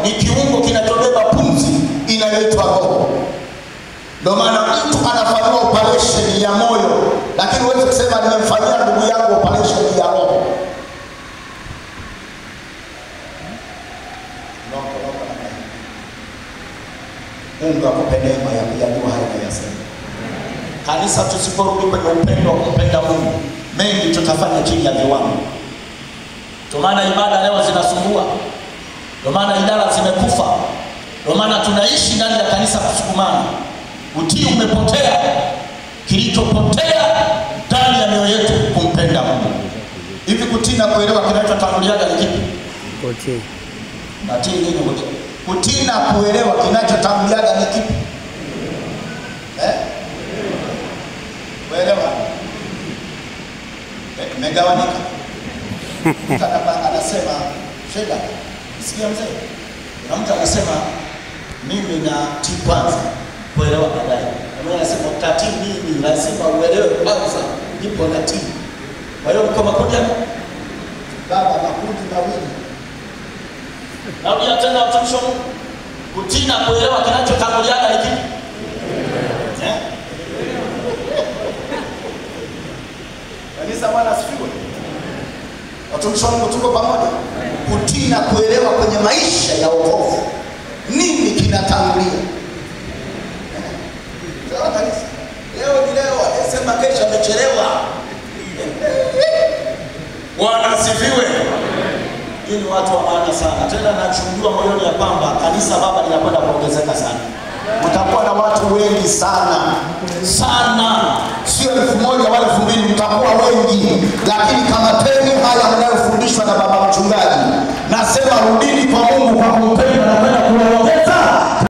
ni kiungo kinachobeba pumzi inayoitwa roho. Ndio maana mtu anafanyiwa operation ya moyo, lakini huwezi kusema nimemfanyia ndugu yangu operation ya roho. Mungu akupe neema ya kujua haya yanayosema. Kanisa, tusiporudi kwenye upendo wa kumpenda Mungu, mengi tutafanya chini ya viwango. Ndio maana ibada leo zinasumbua. Ndio maana idara zimekufa. Ndio maana tunaishi ndani ya kanisa kusukumana. Utii umepotea. Kilichopotea ndani ya mioyo yetu kumpenda Mungu. Hivi kutii na kuelewa kinachotanguliaga ni kipi? Kutii. Natii nini hoja? Kutii na kuelewa kinachotanguliaga ni kipi? Kuelewa. Megawanika. Mtu anasema, "Sheda, sikia mzee." Na mtu anasema, "Mimi natii kwanza, kuelewa baadaye." Na anasema, "Utatii nini? Lazima uelewe kwanza, ndipo natii." Kwa hiyo mko makundi hapo? Baba, makundi mawili. Narudia tena watumishi wa Mungu. Kutii na kuelewa kinachotanguliaga ni kipi? Kanisa, Bwana asifiwe. Watumishi wa Mungu, tuko pamoja. Kutii na kuelewa kwenye maisha ya wokovu, nini kinatangulia? Sawa kanisa. Leo ni leo, anasema kesho amechelewa. Bwana asifiwe. Ni watu wa maana sana. Tena nachunjua moyoni ya kwamba kanisa baba linakwenda kuongezeka sana. Mtakuwa na watu wengi sana. Sana. Sio 1000 wala 2000, mtakuwa wengi. Lakini kama teni haya mnayofundishwa na baba mchungaji, nasema rudini